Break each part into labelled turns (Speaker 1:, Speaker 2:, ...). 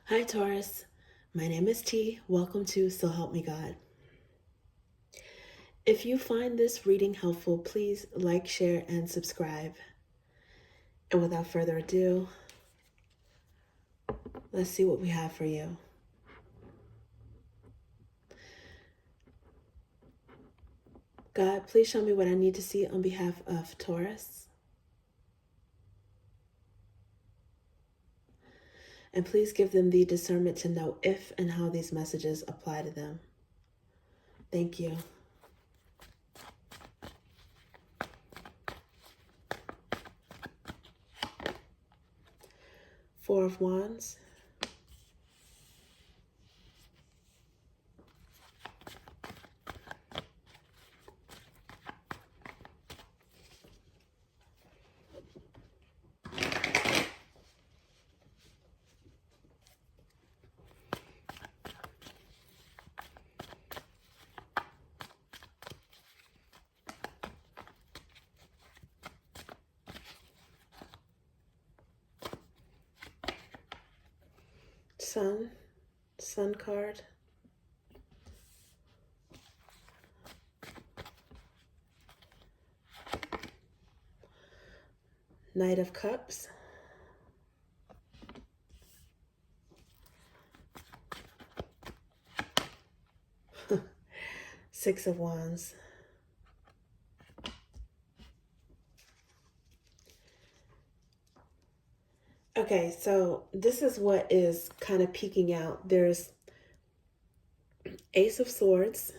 Speaker 1: Hi Taurus, my name is T. Welcome to So Help Me God. If you find this reading helpful, please like, share, and subscribe. And without further ado, let's see what we have for you. God, please show me what I need to see on behalf of Taurus. And please give them the discernment to know if and how these messages apply to them. Thank you. Four of Wands. Sun card. Knight of Cups. Six of Wands. Okay, so this is what is kind of peeking out. There's Ace of Swords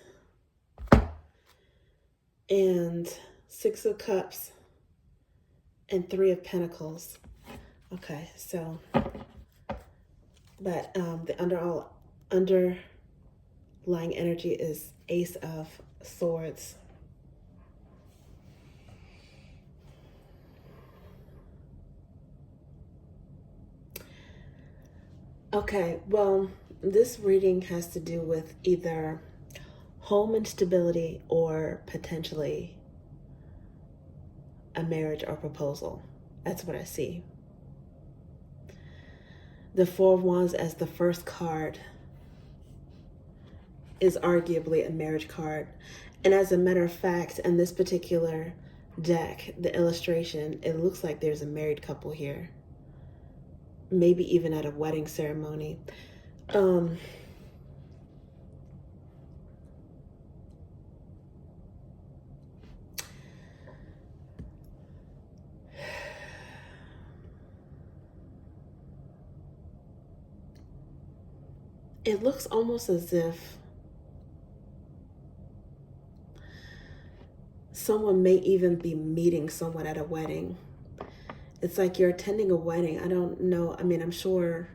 Speaker 1: and Six of Cups and Three of Pentacles. Okay, so, but the underlying energy is Ace of Swords. Okay, well, this reading has to do with either home instability or potentially a marriage or proposal. That's what I see. The Four of Wands as the first card is arguably a marriage card. And as a matter of fact, in this particular deck, the illustration, it looks like there's a married couple here. Maybe even at a wedding ceremony. It looks almost as if someone may even be meeting someone at a wedding. It's like you're attending a wedding. I don't know. I mean, I'm sure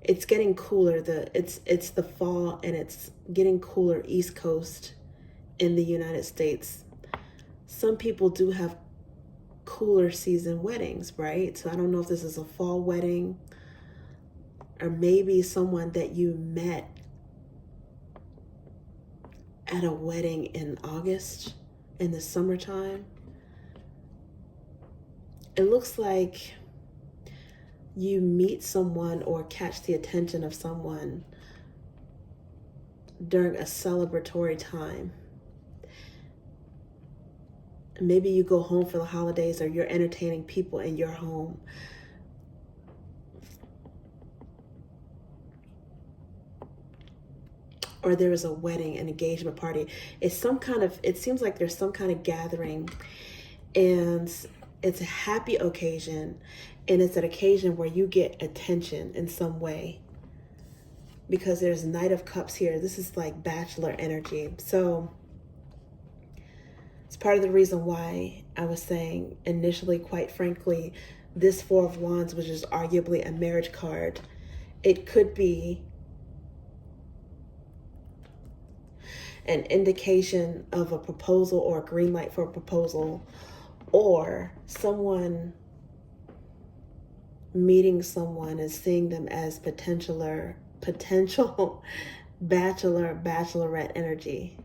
Speaker 1: it's getting cooler. It's the fall and it's getting cooler East Coast in the United States. Some people do have cooler season weddings, right? So I don't know if this is a fall wedding or maybe someone that you met at a wedding in August in the summertime. It looks like you meet someone or catch the attention of someone during a celebratory time. Maybe you go home for the holidays or you're entertaining people in your home. Or there is a wedding, an engagement party. It seems like there's some kind of gathering and it's a happy occasion and it's an occasion where you get attention in some way because there's Knight of Cups here. This is like bachelor energy. So it's part of the reason why I was saying initially, quite frankly, this Four of Wands, which is arguably a marriage card, it could be an indication of a proposal or a green light for a proposal, or someone meeting someone and seeing them as potential bachelorette energy.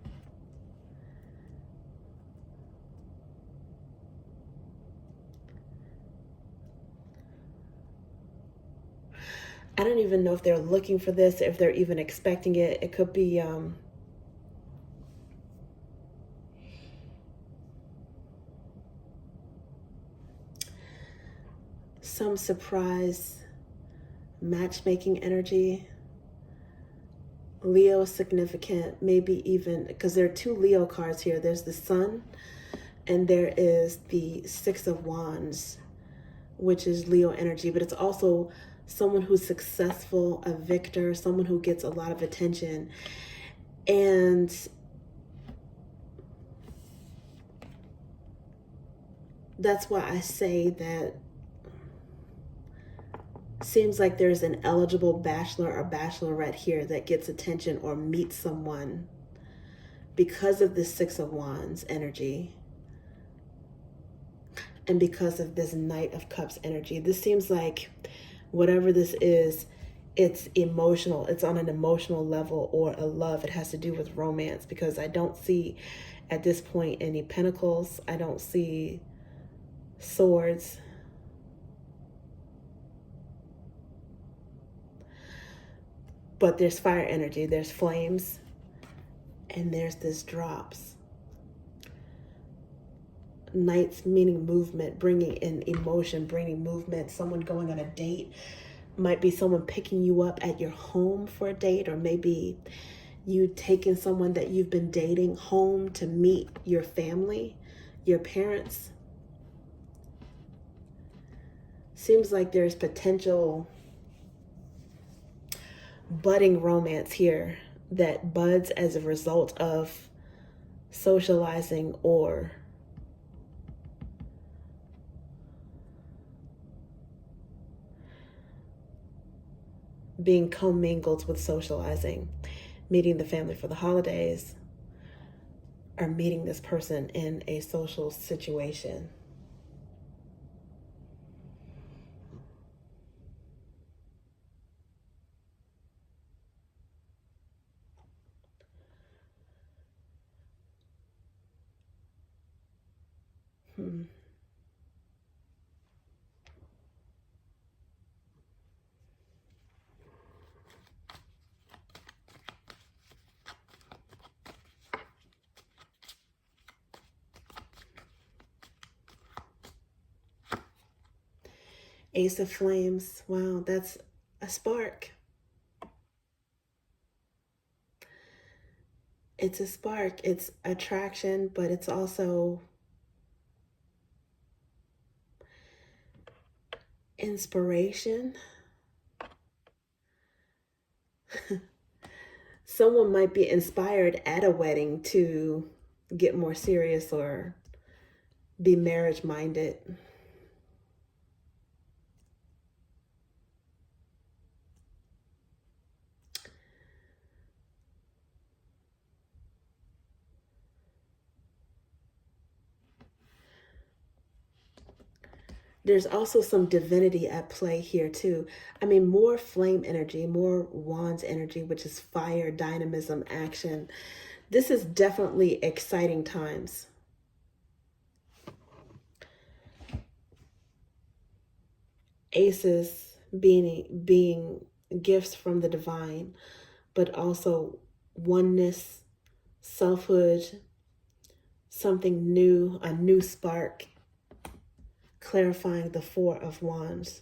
Speaker 1: I don't even know if they're looking for this, if they're even expecting it. It could be some surprise matchmaking energy. Leo significant, maybe even, because there are two Leo cards here. There's the Sun and there is the Six of Wands, which is Leo energy, but it's also someone who's successful, a victor, someone who gets a lot of attention. And that's why I say that seems like there's an eligible bachelor or bachelorette here that gets attention or meets someone because of the Six of Wands energy and because of this Knight of Cups energy. This seems like whatever this is, it's emotional. It's on an emotional level or a love. It has to do with romance, because I don't see at this point any pentacles. I don't see swords. But there's fire energy, there's flames, and there's this drops. Knights meaning movement, bringing in emotion, bringing movement. Someone going on a date, might be someone picking you up at your home for a date, or maybe you taking someone that you've been dating home to meet your family, your parents. Seems like there's potential budding romance here that buds as a result of socializing or being commingled with socializing, meeting the family for the holidays, or meeting this person in a social situation. Ace of Flames. Wow, that's a spark. It's a spark. It's attraction, but it's also inspiration. Someone might be inspired at a wedding to get more serious or be marriage minded. There's also some divinity at play here too. I mean, more flame energy, more wands energy, which is fire, dynamism, action. This is definitely exciting times. Aces being gifts from the divine, but also oneness, selfhood, something new, a new spark, clarifying the Four of Wands.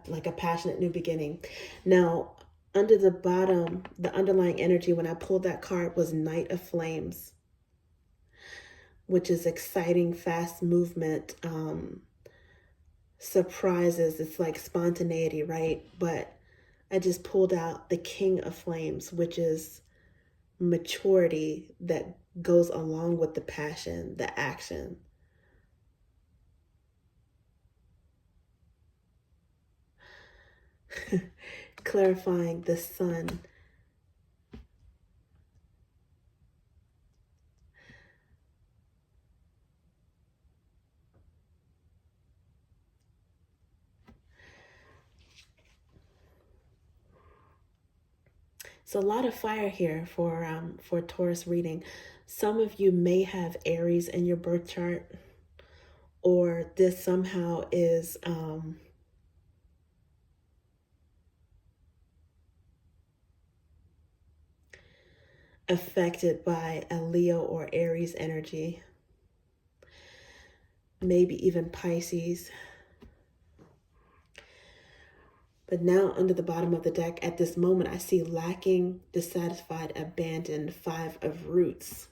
Speaker 1: Like a passionate new beginning. Now, under the bottom, the underlying energy when I pulled that card was Knight of Flames, which is exciting, fast movement, surprises. It's like spontaneity, right? But I just pulled out the King of Flames, which is maturity that goes along with the passion, the action. Clarifying the Sun. So a lot of fire here for Taurus reading. Some of you may have Aries in your birth chart, or this somehow is affected by a Leo or Aries energy, maybe even Pisces. But now under the bottom of the deck at this moment, I see lacking, dissatisfied, abandoned, 5 of roots.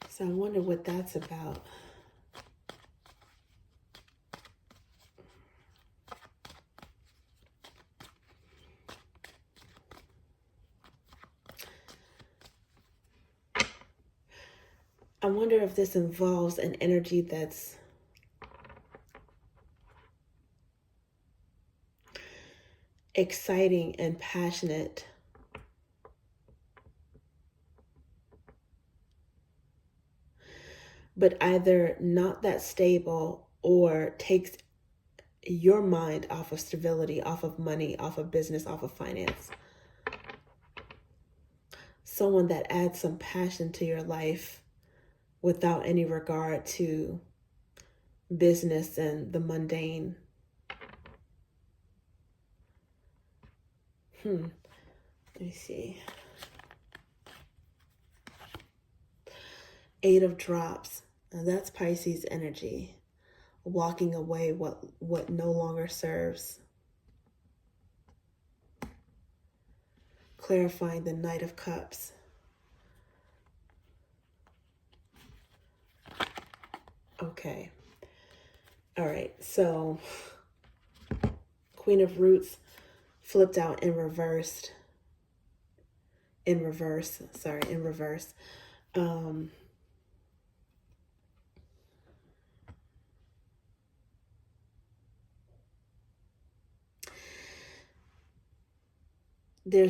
Speaker 1: So I wonder what that's about. I wonder if this involves an energy that's exciting and passionate, but either not that stable or takes your mind off of stability, off of money, off of business, off of finance. Someone that adds some passion to your life without any regard to business and the mundane. Let me see. 8 of drops. Now that's Pisces energy. Walking away what no longer serves. Clarifying the Knight of Cups. Okay. All right. So Queen of Roots flipped out in reverse. There's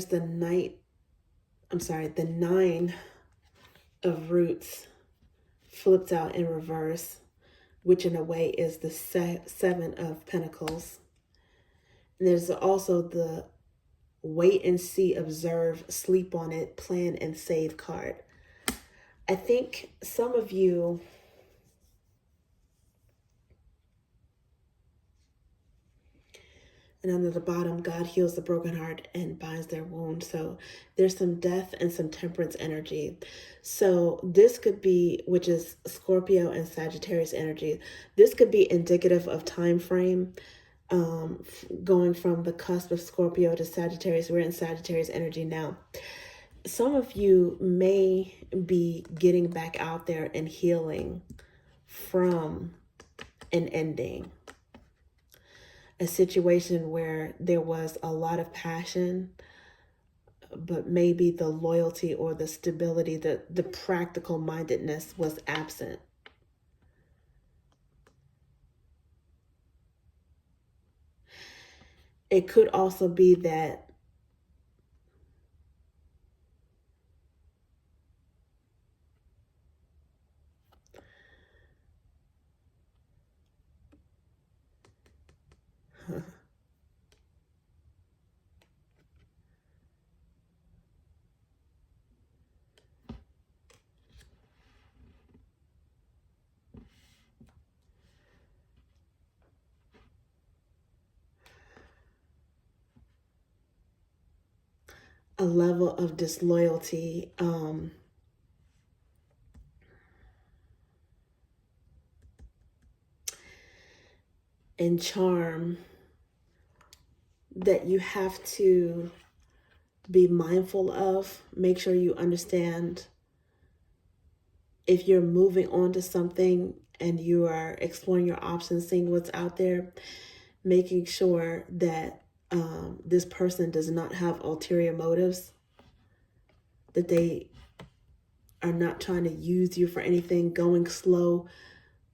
Speaker 1: the the 9 of Roots flipped out in reverse, which in a way is the 7 of Pentacles. And there's also the wait and see, observe, sleep on it, plan and save card. I think some of you and under the bottom, God heals the broken heart and binds their wound. So there's some death and some temperance energy. So this could be, which is Scorpio and Sagittarius energy. This could be indicative of time frame, going from the cusp of Scorpio to Sagittarius. We're in Sagittarius energy now. Some of you may be getting back out there and healing from an ending. A situation where there was a lot of passion, but maybe the loyalty or the stability, the practical mindedness was absent. It could also be that a level of disloyalty, and charm that you have to be mindful of. Make sure you understand if you're moving on to something and you are exploring your options, seeing what's out there, making sure that this person does not have ulterior motives, that they are not trying to use you for anything, going slow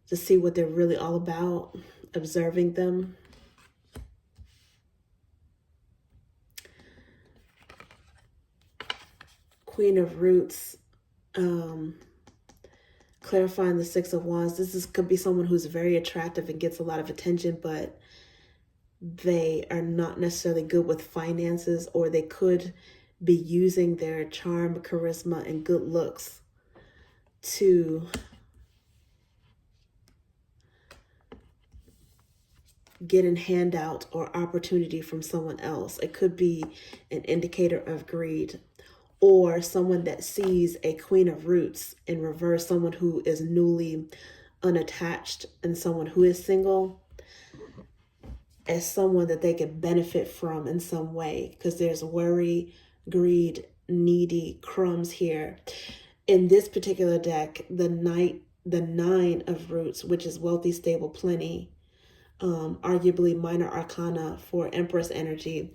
Speaker 1: to see what they're really all about, observing them. Queen of Roots, clarifying the 6 of Wands. Could be someone who's very attractive and gets a lot of attention, but they are not necessarily good with finances, or they could be using their charm, charisma, and good looks to get a handout or opportunity from someone else. It could be an indicator of greed, or someone that sees a Queen of Roots in reverse, someone who is newly unattached and someone who is single, as someone that they could benefit from in some way, because there's worry, greed, needy, crumbs here. In this particular deck, the Nine of Roots, which is wealthy, stable, plenty, arguably minor arcana for Empress energy,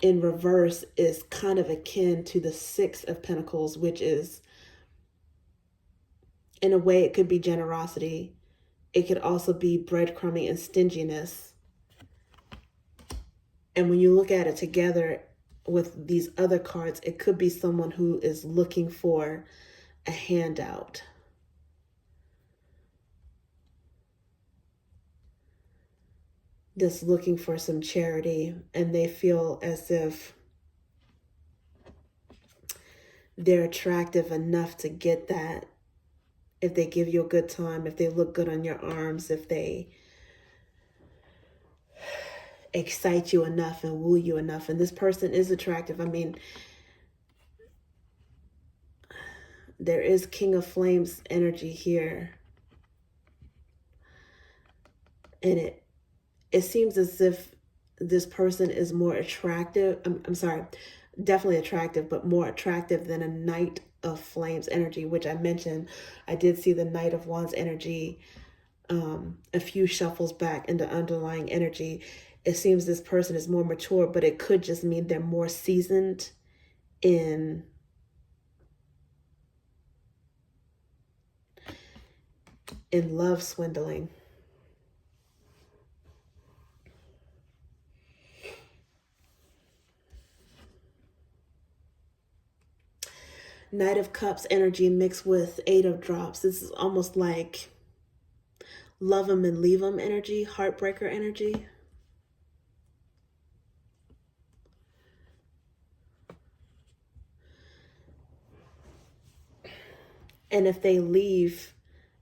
Speaker 1: in reverse is kind of akin to the Six of Pentacles, which is, in a way, it could be generosity. It could also be breadcrumbing and stinginess. And when you look at it together with these other cards, it could be someone who is looking for a handout. Just looking for some charity, and they feel as if they're attractive enough to get that. If they give you a good time, if they look good on your arms, if they excite you enough and woo you enough. And this person is attractive. I mean, there is King of Flames energy here. And it seems as if this person is more attractive. I'm sorry, definitely attractive, but more attractive than a Knight of Flames energy, which I mentioned. I did see the Knight of Wands energy a few shuffles back in the underlying energy. It seems this person is more mature, but it could just mean they're more seasoned in love swindling. Knight of Cups energy mixed with Eight of Drops. This is almost like love them and leave them energy, heartbreaker energy. And if they leave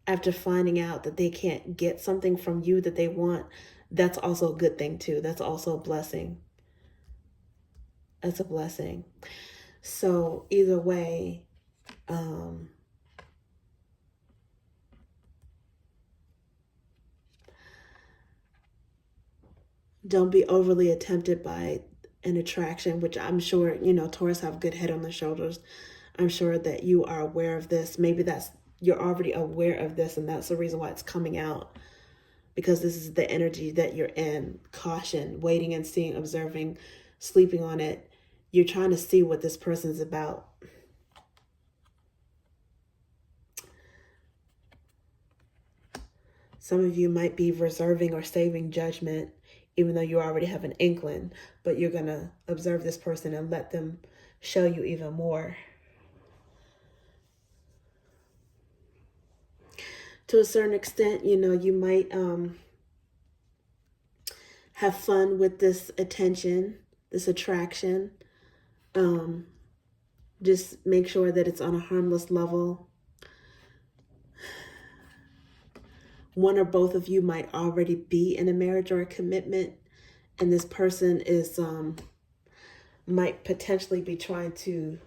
Speaker 1: after finding out that they can't get something from you that they want, that's also a good thing too. That's also a blessing. That's a blessing. So either way, don't be overly tempted by an attraction, which I'm sure, you know, Taurus have a good head on their shoulders. I'm sure that you are aware of this. Maybe you're already aware of this, and that's the reason why it's coming out, because this is the energy that you're in. Caution, waiting and seeing, observing, sleeping on it. You're trying to see what this person's about. Some of you might be reserving or saving judgment, even though you already have an inkling, but you're going to observe this person and let them show you even more. To a certain extent, you know, you might have fun with this attention, this attraction. Just make sure that it's on a harmless level. One or both of you might already be in a marriage or a commitment, and this person is might potentially be trying to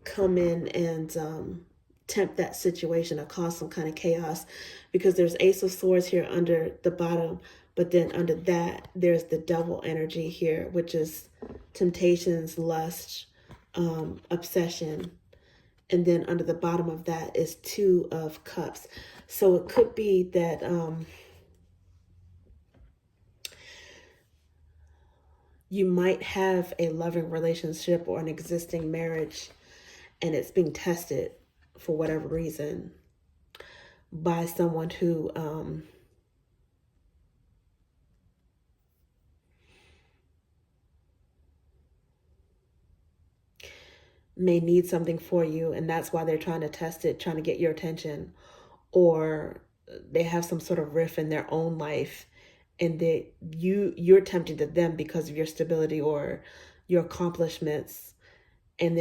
Speaker 1: come in and tempt that situation or cause some kind of chaos, because there's Ace of Swords here under the bottom, but then under that there's the Devil energy here, which is temptations, lust, obsession. And then under the bottom of that is Two of Cups. So it could be that you might have a loving relationship or an existing marriage, and it's being tested for whatever reason by someone who may need something for you, and that's why they're trying to test it, trying to get your attention, or they have some sort of rift in their own life, and you're tempting to them because of your stability or your accomplishments, and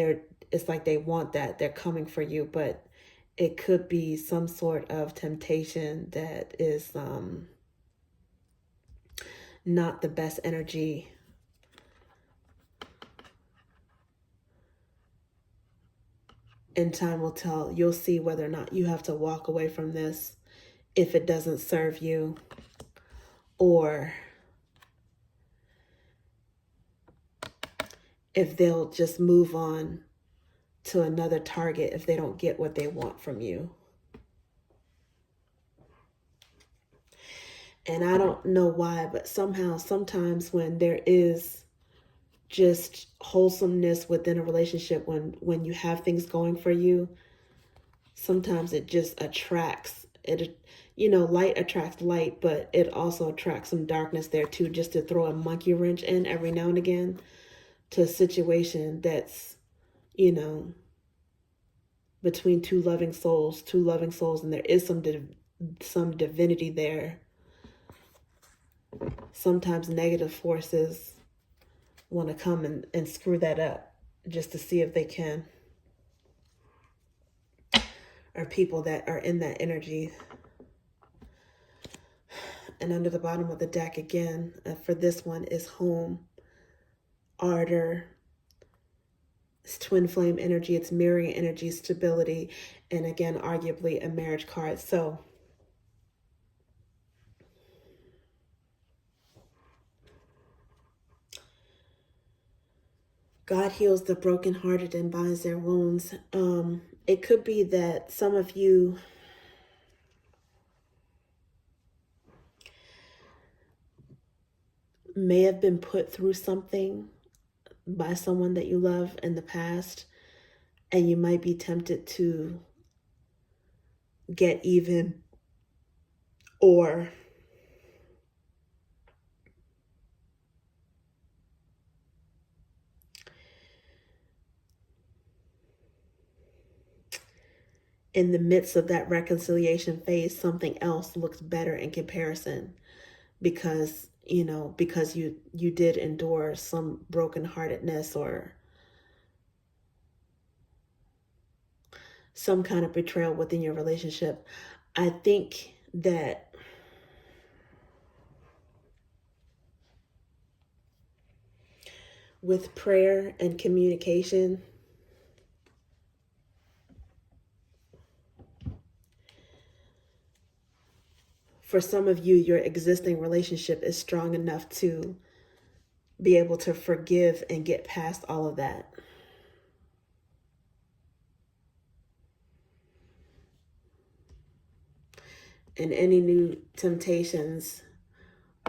Speaker 1: it's like they want that, they're coming for you, but it could be some sort of temptation that is not the best energy. And time will tell. You'll see whether or not you have to walk away from this if it doesn't serve you, or if they'll just move on to another target if they don't get what they want from you. And I don't know why, but somehow, sometimes when there is just wholesomeness within a relationship, when you have things going for you, sometimes it just attracts it. Light attracts light, but it also attracts some darkness there too, just to throw a monkey wrench in every now and again to a situation that's, between two loving souls, and there is some divinity there. Sometimes negative forces want to come and screw that up just to see if they can. Or people that are in that energy. And under the bottom of the deck again, for this one is home, ardor, it's twin flame energy, it's mirroring energy, stability, and again, arguably a marriage card. So God heals the brokenhearted and binds their wounds. It could be that some of you may have been put through something by someone that you love in the past, and you might be tempted to get even, or in the midst of that reconciliation phase, something else looks better in comparison, because you did endure some brokenheartedness or some kind of betrayal within your relationship. I think that with prayer and communication, for some of you, your existing relationship is strong enough to be able to forgive and get past all of that. And any new temptations,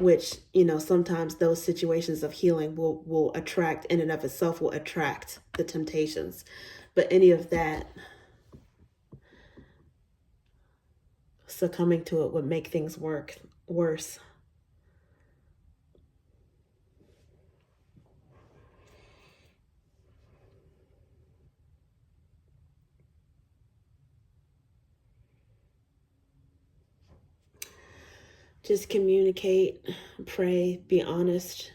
Speaker 1: which, sometimes those situations of healing will attract, in and of itself, will attract the temptations. But any of that, succumbing to it would make things worse. Just communicate, pray, be honest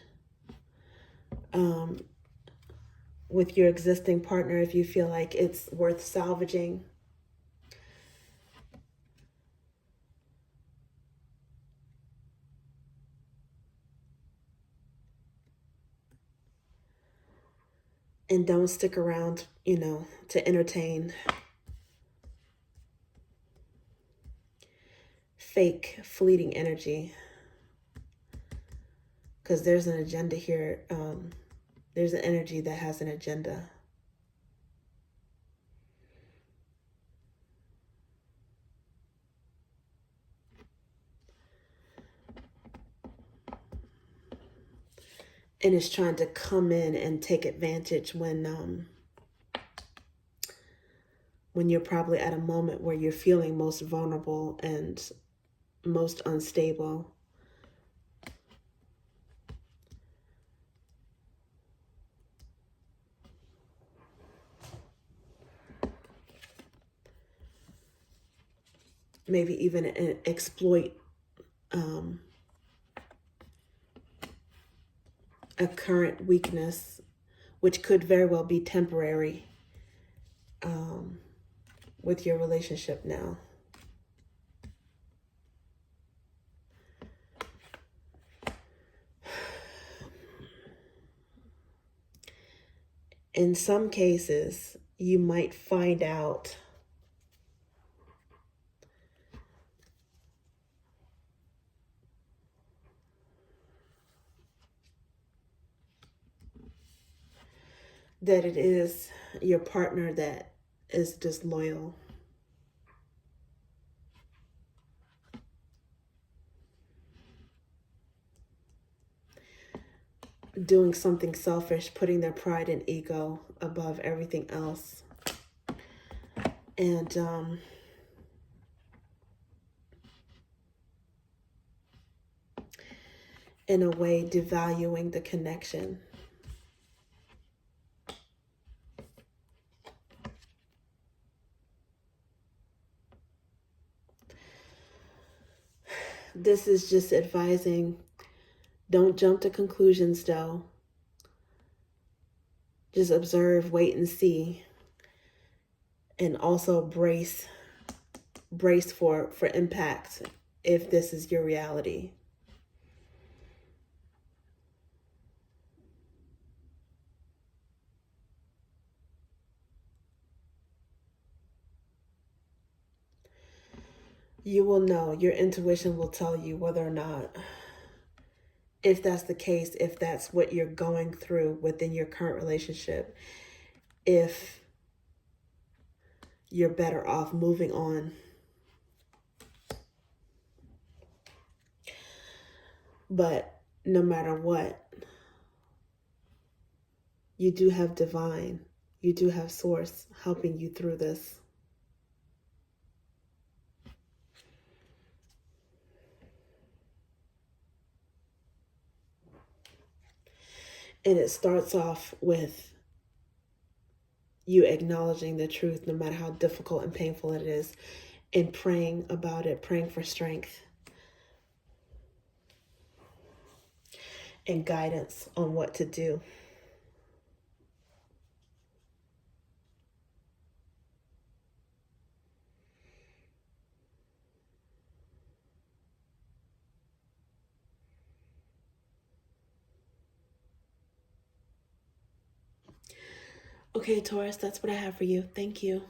Speaker 1: with your existing partner if you feel like it's worth salvaging. And don't stick around, to entertain fake, fleeting energy. Because there's an agenda here. There's an energy that has an agenda. And it's trying to come in and take advantage when you're probably at a moment where you're feeling most vulnerable and most unstable. Maybe even exploit a current weakness, which could very well be temporary, with your relationship now. In some cases, you might find out that it is your partner that is disloyal. Doing something selfish, putting their pride and ego above everything else. And in a way, devaluing the connection. This is just advising, don't jump to conclusions though. Just observe, wait and see. And also brace for impact if this is your reality. You will know, your intuition will tell you whether or not, if that's the case, if that's what you're going through within your current relationship, if you're better off moving on. But no matter what, you do have divine, you do have source helping you through this. And it starts off with you acknowledging the truth, no matter how difficult and painful it is, and praying about it, praying for strength and guidance on what to do. Okay, Taurus, that's what I have for you. Thank you.